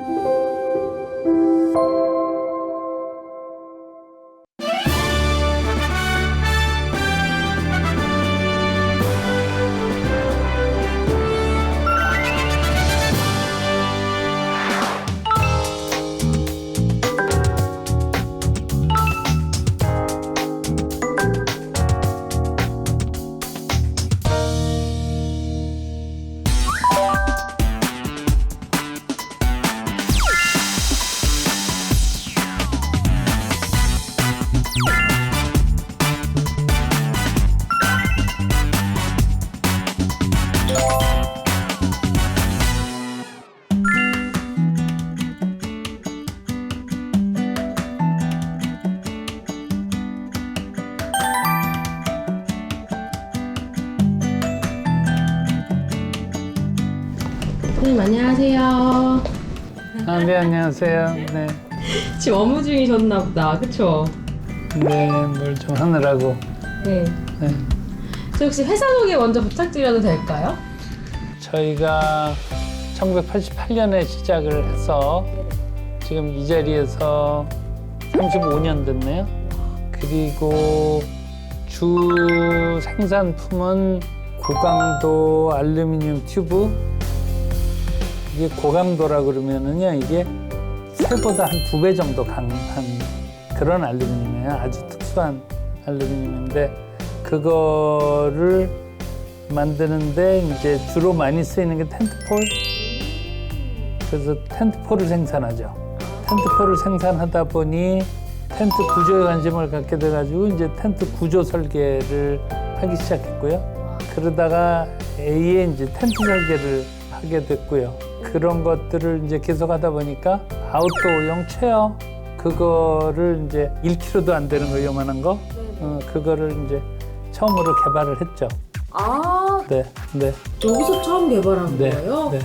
선생님 안녕하세요. 네, 안녕하세요. 네. 지금 업무 중이셨나 보다. 그쵸? 네, 뭘 좀 하느라고. 네. 네. 저 혹시 회사 소개 먼저 부탁드려도 될까요? 저희가 1988년에 시작을 해서 지금 이 자리에서 35년 됐네요. 그리고 주 생산품은 고강도 알루미늄 튜브. 이게 고강도라 그러면은요, 이게 쇠보다 한 2배 정도 강한 그런 알루미늄이에요. 아주 특수한 알루미늄인데, 그거를 만드는데 이제 주로 많이 쓰이는 게 텐트폴. 그래서 텐트폴을 생산하죠. 텐트폴을 생산하다 보니 텐트 구조에 관심을 갖게 돼가지고 이제 텐트 구조 설계를 하기 시작했고요. 그러다가 A에 이제 텐트 설계를 하게 됐고요. 그런 것들을 이제 계속 하다 보니까 아웃도어용 체어, 그거를 이제 1kg도 안 되는 거, 요만한 거, 그거를 이제 처음으로 개발을 했죠. 아, 네, 네. 여기서 처음 개발한 네, 거예요? 네.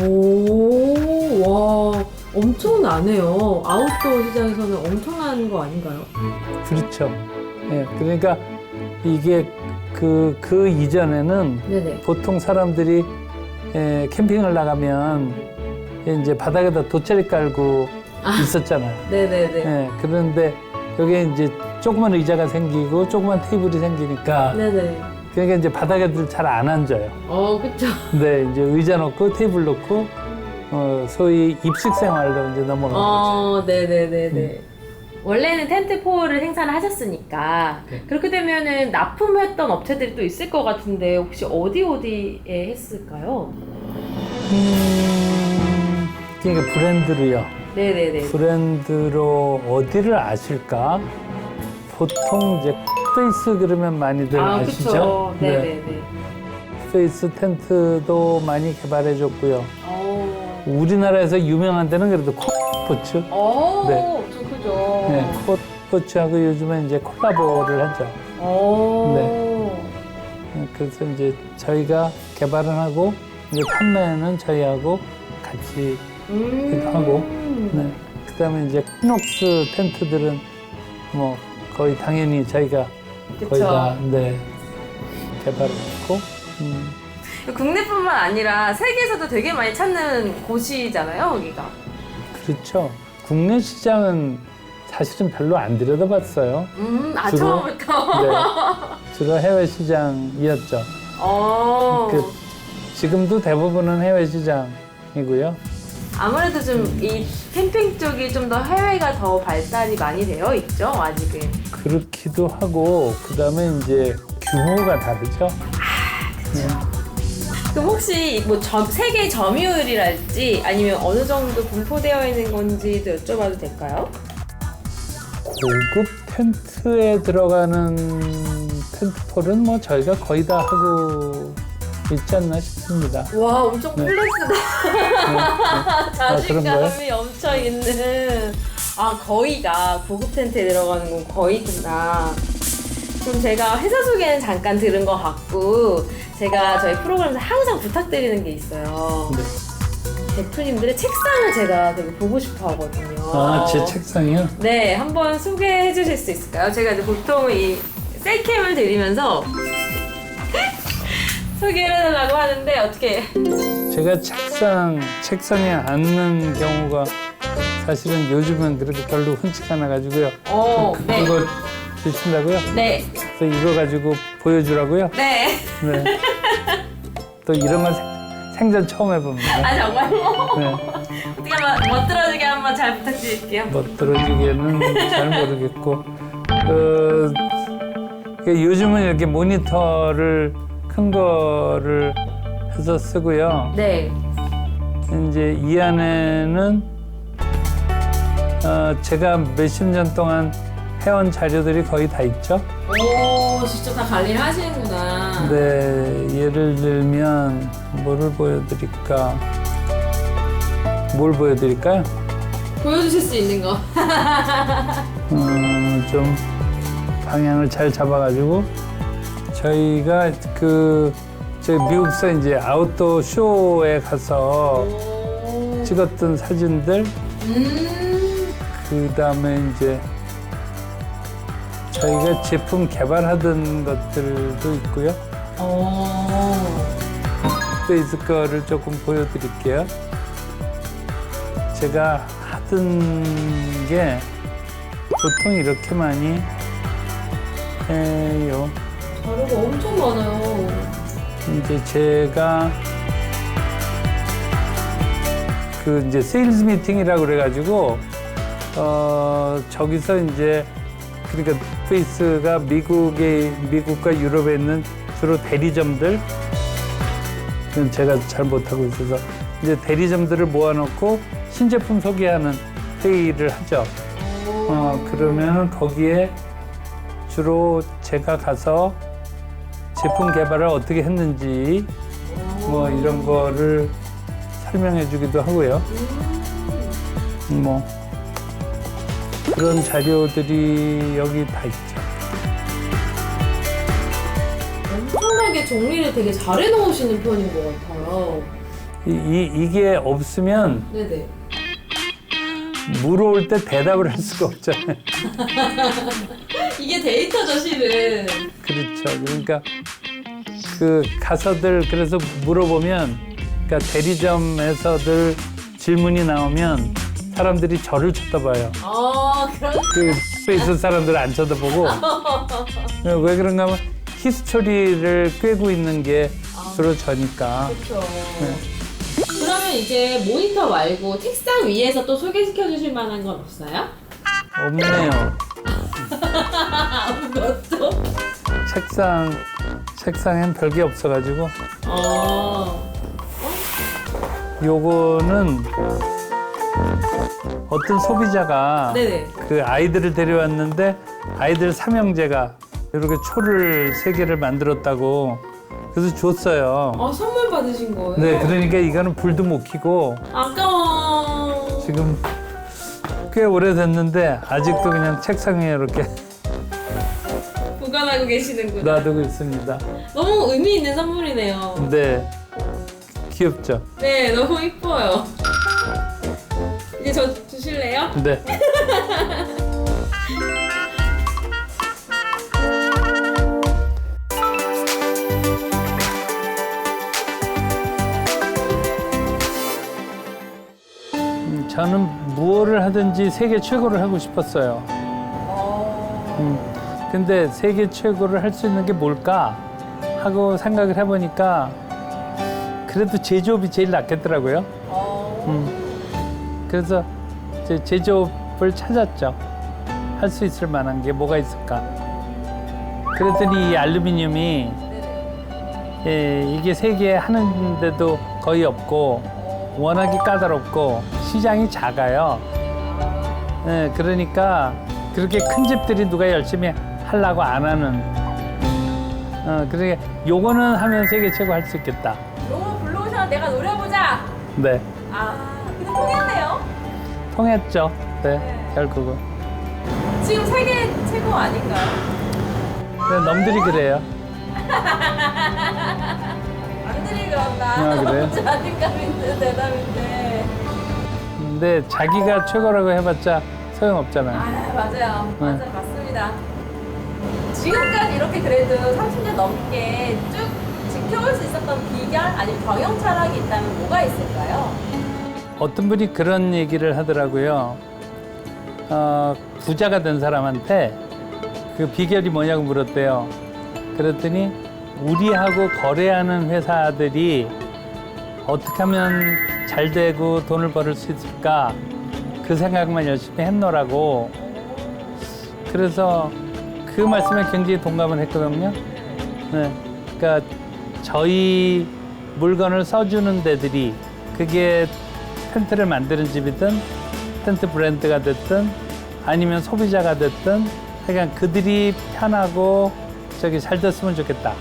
오, 와, 엄청나네요. 아웃도어 시장에서는 엄청난 거 아닌가요? 그렇죠. 예, 그러니까 이게 그 이전에는 네네. 보통 사람들이 캠핑을 나가면 이제 바닥에다 돗자리 깔고 있었잖아요. 네네네. 예, 그런데 여기에 이제 조그만 의자가 생기고 조그만 테이블이 생기니까 네네. 그러니까 이제 바닥에들 잘 안 앉아요. 그쵸. 근데 이제 의자 놓고 테이블 놓고 소위 입식 생활로 이제 넘어간 거죠. 네네네네. 원래는 텐트폴을 생산을 하셨으니까 네. 그렇게 되면은 납품했던 업체들이 또 있을 것 같은데 혹시 어디에 했을까요? 그러니까 브랜드로요. 네네네. 브랜드로 어디를 아실까? 보통 이제 페이스 그러면 많이들 아시죠? 그쵸. 네네네. 페이스 텐트도 많이 개발해줬고요. 우리나라에서 유명한 데는 그래도 콧포츠. 네. 좀 크죠. 네, 콧포츠하고 요즘에 이제 콜라보를 하죠. 그래서 이제 저희가 개발은 하고 이제 판매는 저희하고 같이 하고. 네. 그다음에 이제 피녹스 텐트들은 뭐 거의 당연히 저희가 거의 다 개발을 했고. 국내뿐만 아니라 세계에서도 되게 많이 찾는 곳이잖아요, 여기가. 그렇죠. 국내 시장은 사실은 별로 안 들여다봤어요. 처음부터. 네, 주로 해외 시장이었죠. 지금도 대부분은 해외 시장이고요. 아무래도 좀 이 캠핑 쪽이 좀 더 해외가 더 발달이 많이 되어 있죠, 아직은. 그렇기도 하고, 그 다음에 이제 규모가 다르죠. 그럼 혹시 뭐 세계 점유율이랄지 아니면 어느 정도 분포되어 있는 건지도 여쭤봐도 될까요? 고급 텐트에 들어가는 텐트폴은 뭐 저희가 거의 다 하고 있지 않나 싶습니다. 와, 엄청 플렉스다. 그런가요? 자신감이 엄청 있는. 거의가 고급 텐트에 들어가는 건 거의구나. 그럼 제가 회사 소개는 잠깐 들은 것 같고, 제가 저희 프로그램에서 항상 부탁드리는 게 있어요. 네. 대표님들의 책상을 제가 되게 보고 싶어 하거든요. 제 책상이요? 네, 한번 소개해 주실 수 있을까요? 제가 이제 보통 이 셀캠을 드리면서 소개를 해달라고 하는데 어떻게 제가 책상에 앉는 경우가 사실은 요즘은 그렇게 별로 흔치가 않아가지고요. 네. 그거 드신다고요? 네. 그래서 이거 가지고 보여주라고요? 네. 네. 또 이런 건 생전 처음 해봅니다. 아, 정말요? 네. 어떻게 한번 멋들어지게 한번 잘 부탁드릴게요. 멋들어지기에는 잘 모르겠고, 요즘은 이렇게 모니터를 큰 거를 해서 쓰고요. 네. 이제 이 안에는 제가 몇십 년 동안 해온 자료들이 거의 다 있죠. 오, 직접 다 관리를 하시는구나. 네, 예를 들면 뭐를 보여드릴까? 뭘 보여드릴까요? 보여주실 수 있는 거. 좀 방향을 잘 잡아가지고 저희가 저희 미국서 이제 아웃도어 쇼에 가서 오. 찍었던 사진들, 그 다음에 이제 저희가 제품 개발하던 것들도 있고요. 페이스 거를 조금 보여드릴게요. 제가 하던 게 보통 이렇게 많이 해요. 자료가 엄청 많아요. 이제 제가 그 이제 세일즈 미팅이라고 그래가지고 저기서 이제 그러니까 페이스가 미국과 유럽에 있는 주로 대리점들, 그건 제가 잘 못하고 있어서 이제 대리점들을 모아놓고 신제품 소개하는 회의를 하죠. 그러면 거기에 주로 제가 가서 제품 개발을 어떻게 했는지 뭐 이런 거를 설명해 주기도 하고요. 뭐 그런 자료들이 여기 다 있죠. 엄청나게 정리를 되게 잘 해놓으시는 편인 것 같아요. 이게 없으면 네네. 물어올 때 대답을 할 수가 없잖아요. 이게 데이터죠, 실은. 그렇죠. 그러니까 그 가서들 그래서 물어보면, 그러니까 대리점에서들 질문이 나오면 사람들이 저를 쳐다봐요. 그런. 그 페이스 사람들을 안 쳐다보고. 왜 그런가 하면 히스토리를 꿰고 있는 게 주로 저니까. 그렇죠. 네. 그러면 이제 모니터 말고 책상 위에서 또 소개시켜 주실 만한 건 없어요? 없네요. 아무것도? 책상엔 별게 없어가지고. 요거는 어떤 소비자가 네네. 그 아이들을 데려왔는데 아이들 삼형제가 이렇게 초를 3개를 만들었다고 그래서 줬어요. 선물 받으신 거예요? 네, 그러니까 이거는 불도 못 켜고 아까워. 지금 꽤 오래됐는데 아직도 그냥 책상 위에 이렇게 보관하고 계시는구나. 놔두고 있습니다. 너무 의미 있는 선물이네요. 네, 귀엽죠? 네, 너무 이뻐요. 이제 저 주실래요? 네. 저는 무엇을 하든지 세계 최고를 하고 싶었어요. 근데 세계 최고를 할 수 있는 게 뭘까 하고 생각을 해보니까 그래도 제조업이 제일 낫겠더라고요. 그래서 이제 제조업을 찾았죠. 할 수 있을 만한 게 뭐가 있을까. 그랬더니 이 알루미늄이 이게 세계에 하는데도 거의 없고 워낙에 까다롭고 시장이 작아요. 그러니까 그렇게 큰 집들이 누가 열심히 하려고 안 하는. 그러니까 요거는 하면 세계 최고 할 수 있겠다. 너무 불러오셔. 내가 노려보자. 네, 근데 통했네요. 통했죠. 네, 결국은. 지금 세계 최고 아닌가요? 네, 남들이 그래요. 남들이 그런다. 그래요? 너무 자신감 있는 대답인데. 근데 자기가 최고라고 해봤자 소용없잖아요. 맞아요. 맞습니다. 지금까지 이렇게 그래도 30년 넘게 쭉 지켜올 수 있었던 비결 아니면 경영 철학이 있다면 뭐가 있을까요? 어떤 분이 그런 얘기를 하더라고요. 부자가 된 사람한테 그 비결이 뭐냐고 물었대요. 그랬더니 우리하고 거래하는 회사들이 어떻게 하면 잘 되고 돈을 벌을 수 있을까 그 생각만 열심히 했노라고. 그래서 그 말씀에 굉장히 동감을 했거든요. 네. 그러니까 저희 물건을 써주는 데들이 그게 텐트를 만드는 집이든 텐트 브랜드가 됐든 아니면 소비자가 됐든 그냥 그들이 편하고 저기 잘 됐으면 좋겠다.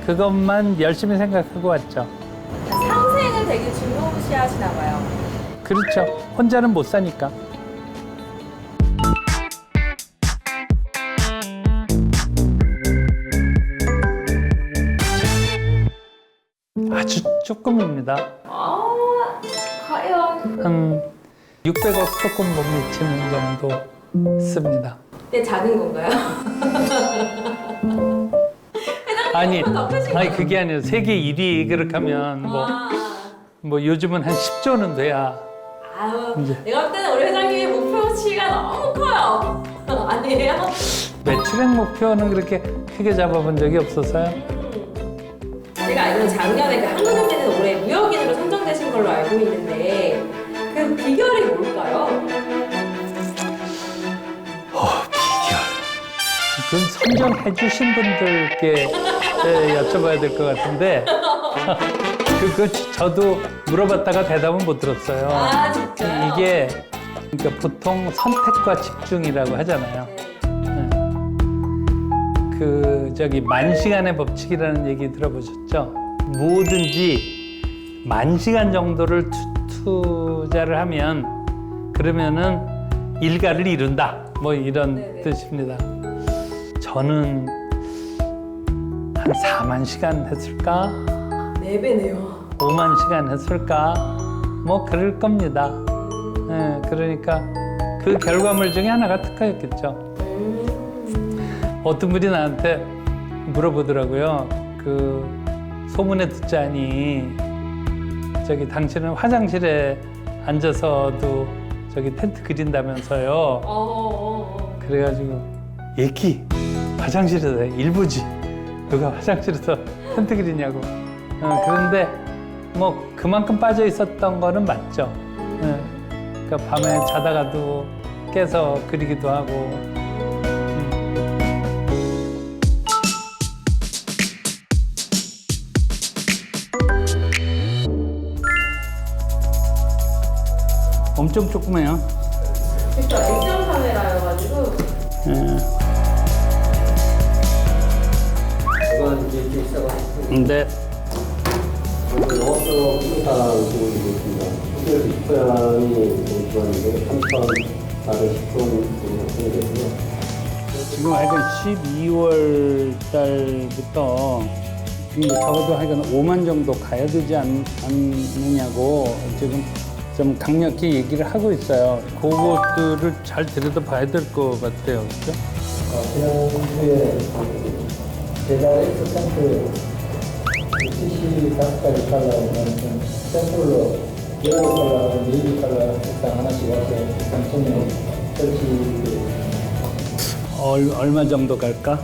그것만 열심히 생각하고 왔죠. 상생을 되게 중요시하시나 봐요. 그렇죠. 혼자는 못 사니까. 아주 조금입니다. 과연? 한 600억 조금 못 미치는 정도 씁니다. 네, 작은 건가요? 아니, 더 크신 아니 거죠? 그게 아니라 세계 1위 그렇게 하면 뭐 요즘은 한 10조는 돼야. 아유, 이제. 내가 볼 때는 우리 회장님의 목표치가 너무 커요. 아니에요? 매출액 목표는 그렇게 크게 잡아본 적이 없어서요. 제가 알기로는 작년에 그 한국은행에서 올해 무역인으로 선정되신 걸로 알고 있는데 그 비결이 뭘까요? 비결. 그건 선정해 주신 분들께 여쭤봐야 될 것 같은데 그 저도 물어봤다가 대답은 못 들었어요. 아, 진짜요? 이게 그러니까 보통 선택과 집중이라고 하잖아요. 네. 그 저기 만시간의 법칙이라는 얘기 들어보셨죠? 뭐든지 만시간 정도를 투자를 하면 그러면은 일가를 이룬다. 뭐 이런 네네. 뜻입니다. 저는 한 4만 시간 했을까? 4배네요. 5만 시간 했을까? 뭐 그럴 겁니다. 네, 그러니까 그 결과물 중에 하나가 특허였겠죠. 어떤 분이 나한테 물어보더라고요. 그 소문에 듣자니 저기 당신은 화장실에 앉아서도 저기 텐트 그린다면서요. 그래가지고 얘기 화장실에서 일부지 누가 화장실에서 텐트 그리냐고. 그런데 뭐 그만큼 빠져 있었던 거는 맞죠. 그러니까 밤에 자다가도 깨서 그리기도 하고. 엄청 조그매요. 그쵸, 액션 카메라여가지고. 이건 이제 시작하고 근데 영업적 후기사랑 보고 있습니다. 후기에서 입소량이 좋았는데 3,410톤 정도 되고요. 지금 하여간 12월 달부터 적어도 하여간 5만 정도 가야 되지 않느냐고 지금 좀 강력히 얘기를 하고 있어요. 그것들을 잘 들여다봐야 될 것 같아요. 그렇죠? 지난주에 제가 X 샘플 75가지 컬러는 샘플로 옐로우 컬러하고 네이비 컬러 색상 하나씩 와서 당첨이 설치 얼마 정도 갈까?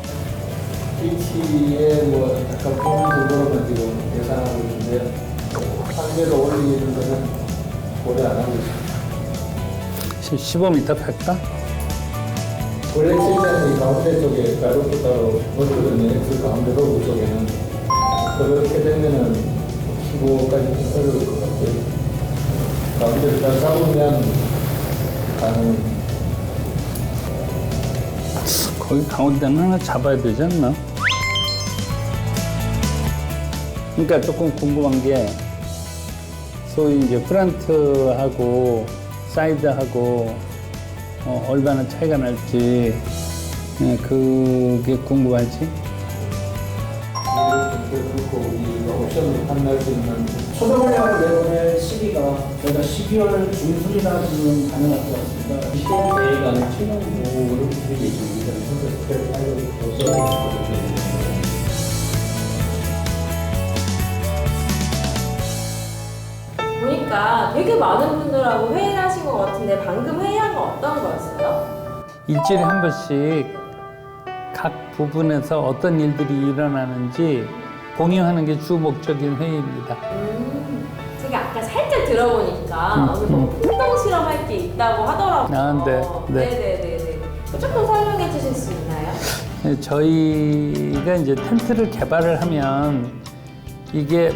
H에 뭐 약간 그런 정도로만 지금 예상하고 있는데요. 상대로 올리는 것은 고려 안 하고 있습니다. 15m 할까? 원래 실제는 이 가운데 쪽에 가로수 따로 넣거든요. X 가운데 로브 쪽에는 그렇게 되면은 15까지 어려울 것 같아요. 가운데를 잘 잡으면 가능. 거기 가운데는 하나 잡아야 되지 않나? 그러니까 조금 궁금한 게 소위 이제 프런트하고 사이드하고 얼마나 차이가 날지 그게 궁금하지? 그렇고 우리가 옵션을 판매할 수 있는 소정물량을 내보낼 시기가 저희가 12월 중순이나 지금 가능할 것 같습니다. 10월 내일가는 7년 5를 드리고 있습니다. 선택 파일을 보니까 되게 많은 분들하고 회의를 하신 것 같은데 방금 회의한 건 어떤 거였어요? 일주일에 한 번씩 각 부분에서 어떤 일들이 일어나는지 공유하는 게 주 목적인 회의입니다. 제가 아까 살짝 들어보니까 오늘 뭐 풍덩 실험할 게 있다고 하더라고요. 아, 네. 네. 네네네네. 조금 설명해 주실 수 있나요? 네, 저희가 이제 텐트를 개발을 하면 이게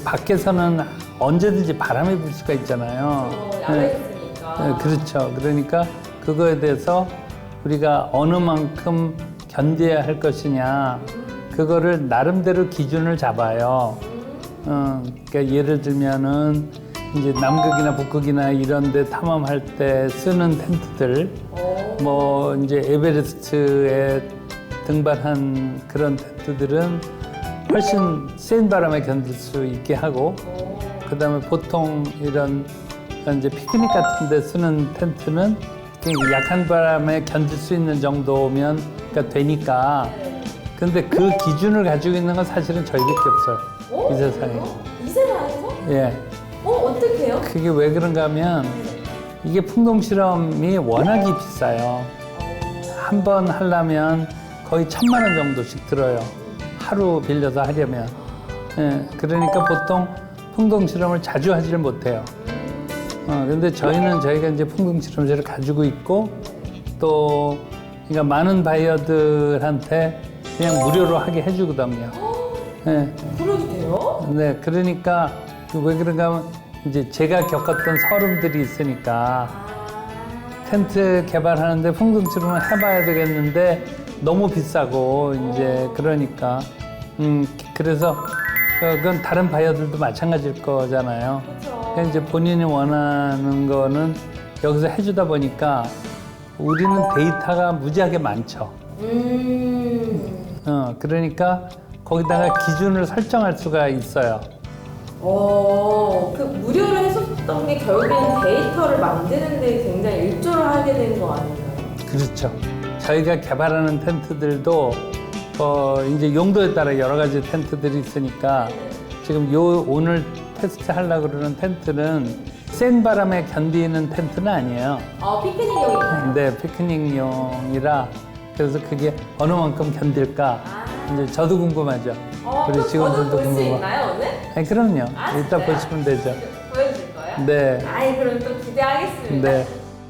밖에서는 언제든지 바람이 불 수가 있잖아요. 야외 있으니까. 네, 그렇죠. 그러니까 그거에 대해서 우리가 어느 만큼 견뎌야 할 것이냐, 그거를 나름대로 기준을 잡아요. 그러니까 예를 들면은 이제 남극이나 북극이나 이런 데 탐험할 때 쓰는 텐트들, 뭐 이제 에베레스트에 등반한 그런 텐트들은 훨씬 센 바람에 견딜 수 있게 하고, 그다음에 보통 이런 이제 피크닉 같은 데 쓰는 텐트는 그냥 약한 바람에 견딜 수 있는 정도면 그러니까 되니까. 근데 그 기준을 가지고 있는 건 사실은 저희밖에 없어요. 이 세상에. 이 세상에서? 예. 어떡해요? 그게 왜 그런가 하면 이게 풍동 실험이 워낙에 비싸요. 한 번 하려면 거의 1,000만 원 정도씩 들어요. 하루 빌려서 하려면. 예. 그러니까 보통 풍동 실험을 자주 하지를 못해요. 근데 저희가 이제 풍동 실험실을 가지고 있고 또 그러니까 많은 바이어들한테 그냥 무료로 하게 해주거든요. 네. 그래도 돼요? 네, 그러니까 왜 그런가 하면 이제 제가 겪었던 서름들이 있으니까 텐트 개발하는데 풍동 실험을 해봐야 되겠는데 너무 비싸고 이제 그러니까 그래서 그건 다른 바이어들도 마찬가지일 거잖아요. 그러니까 이제 본인이 원하는 거는 여기서 해주다 보니까 우리는 데이터가 무지하게 많죠. 그러니까 거기다가 기준을 설정할 수가 있어요. 그 무료로 해줬던 게 결국에는 데이터를 만드는 데 굉장히 일조를 하게 된 거 아닌가요? 그렇죠. 저희가 개발하는 텐트들도 이제 용도에 따라 여러 가지 텐트들이 있으니까 지금 오늘 테스트 하려고 그러는 텐트는 센 바람에 견디는 텐트는 아니에요. 피크닉용인가요? 네, 피크닉용이라 그래서 그게 어느 만큼 견딜까 이제 저도 궁금하죠. 그럼 저도 볼 수 있나요 오늘? 아니, 그럼요. 이따 진짜요? 보시면 되죠. 보여주실 거예요? 네. 그럼 또 기대하겠습니다. 네.